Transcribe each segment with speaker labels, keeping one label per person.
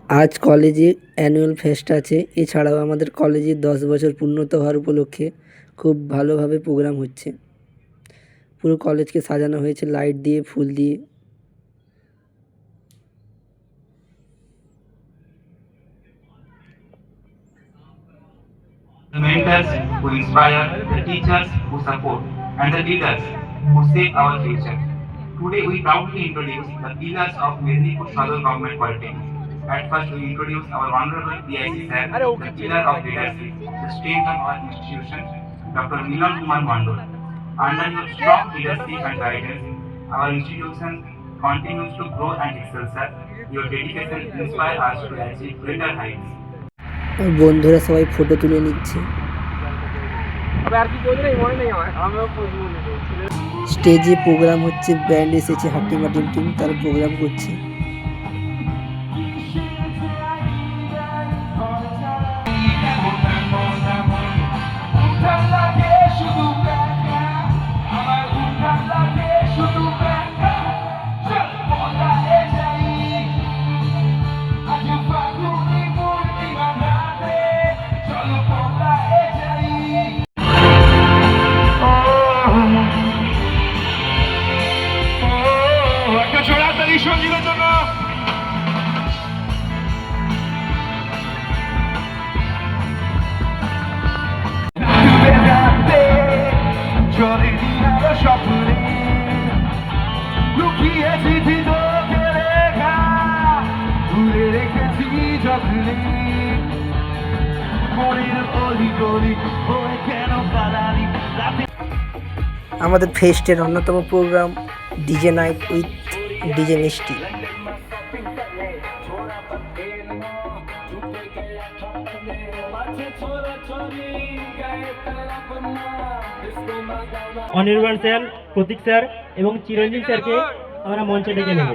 Speaker 1: আজ কলেজে annual fest আছে। এছাড়াও আমাদের কলেজে 10 বছর পূর্ণতা হওয়ার উপলক্ষে খুব ভালোভাবে প্রোগ্রাম হচ্ছে। পুরো কলেজকে সাজানো হয়েছে লাইট দিয়ে, ফুল দিয়ে।
Speaker 2: The mentors who inspire, the teachers who support, and the leaders who shape our future. Today we proudly introduce the pillars of Medinipur Sadar Government Polytechnic. At first we introduce our honorable PIC sir, the pillar of leadership, the strength of our institution, Dr. Milan Kumar Mandol. Under your strong leadership and guidance, our institution continues to grow and excel, sir. Your dedication inspires us to achieve greater heights.
Speaker 1: আর বন্ধুরা সবাই photo তুলে নিচ্ছে। স্টেজে programme হচ্ছে, band এসেছে, হাট্টিমাটিম team, তারা programme করছে।
Speaker 3: সঙ্গীতের জন্য স্বপ্নে লুকিয়ে চিঠি তোকে লেখা ঘুরে রেখেছি যত্নে মনের অলি গলি হয়ে কেন পালানি রাতে।
Speaker 1: আমাদের ফেস্টের অন্যতম program DJ night with DJ Mishti.
Speaker 4: Anirban sir, Pratik sir এবং চিরঞ্জিত স্যারকে আমরা মঞ্চে ডেকে নেব।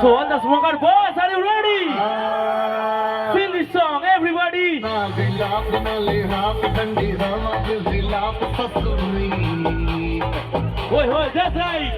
Speaker 4: So all the smoker boys, are you ready? Sing this song, everybody. Oi, oi, that's right.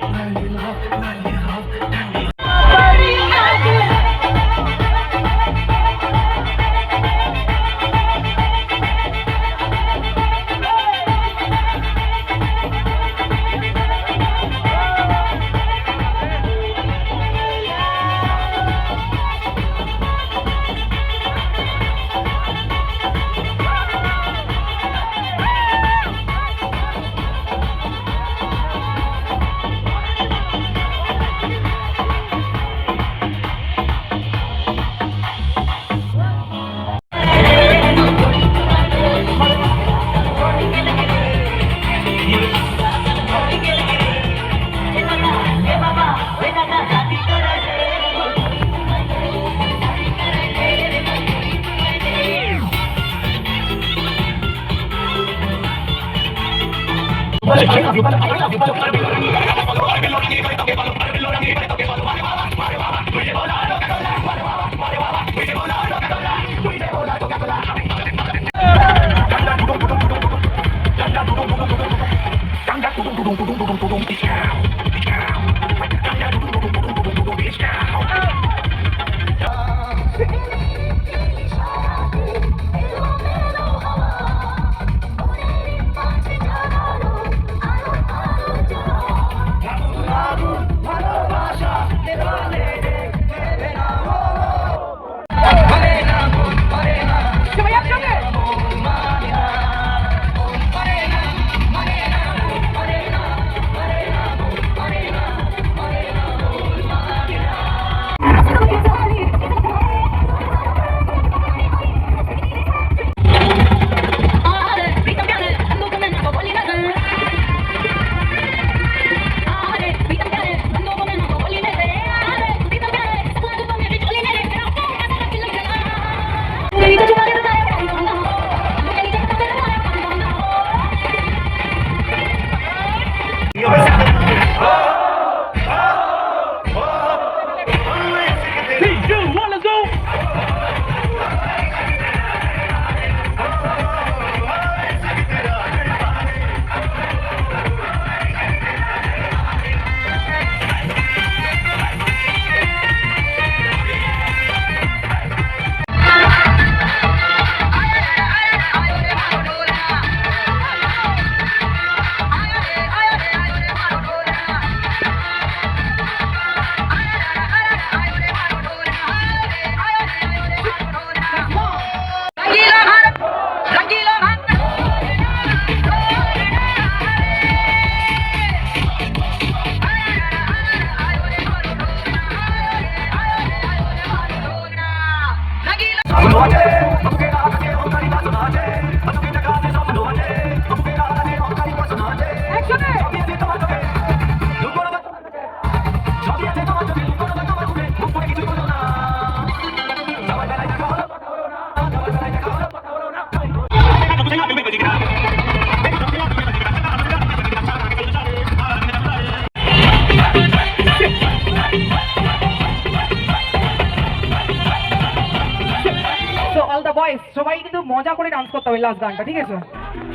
Speaker 5: Dance করতে হবে লাস্ট গানটা, ঠিক আছে?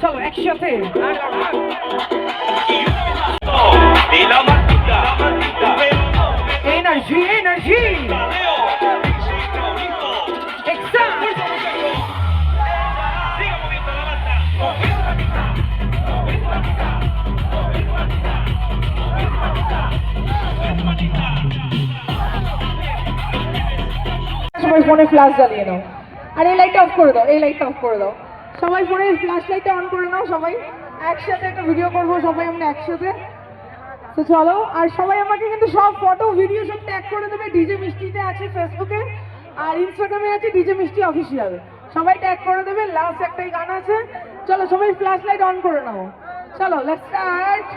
Speaker 5: চলো একসাথে। এনার্জি এনার্জি সবাই ফোনে ফ্ল্যাশ জ্বালিয়ে নাও, আর এই লাইটটা অফ করে দাও, এই লাইটটা অফ করে দাও। সবাই ফোনে ফ্ল্যাশ লাইটটা অন করে নাও, সবাই একসাথে একটা ভিডিও করবো সবাই আমরা একসাথে। তো চলো, আর সবাই আমাকে কিন্তু সব ফটো ভিডিও সব ট্যাগ করে দেবে। ডিজে মিষ্টিতে আছে ফেসবুকে, আর ইনস্টাগ্রামে আছে ডিজে মিষ্টি অফিসিয়াল, সবাই ট্যাগ করে দেবে। লাস্ট একটাই গান আছে, চলো সবাই ফ্ল্যাশ লাইট অন করে নাও। চলো লেটস স্টার্ট।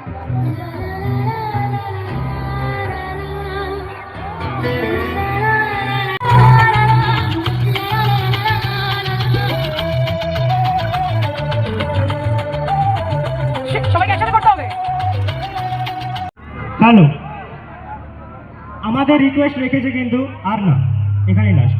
Speaker 5: সবাইকে একসাথে করতে হবে।
Speaker 6: হ্যালো, আমাদের রিকোয়েস্ট রেখেছে কিন্তু আর না, এখানেই লাস্ট।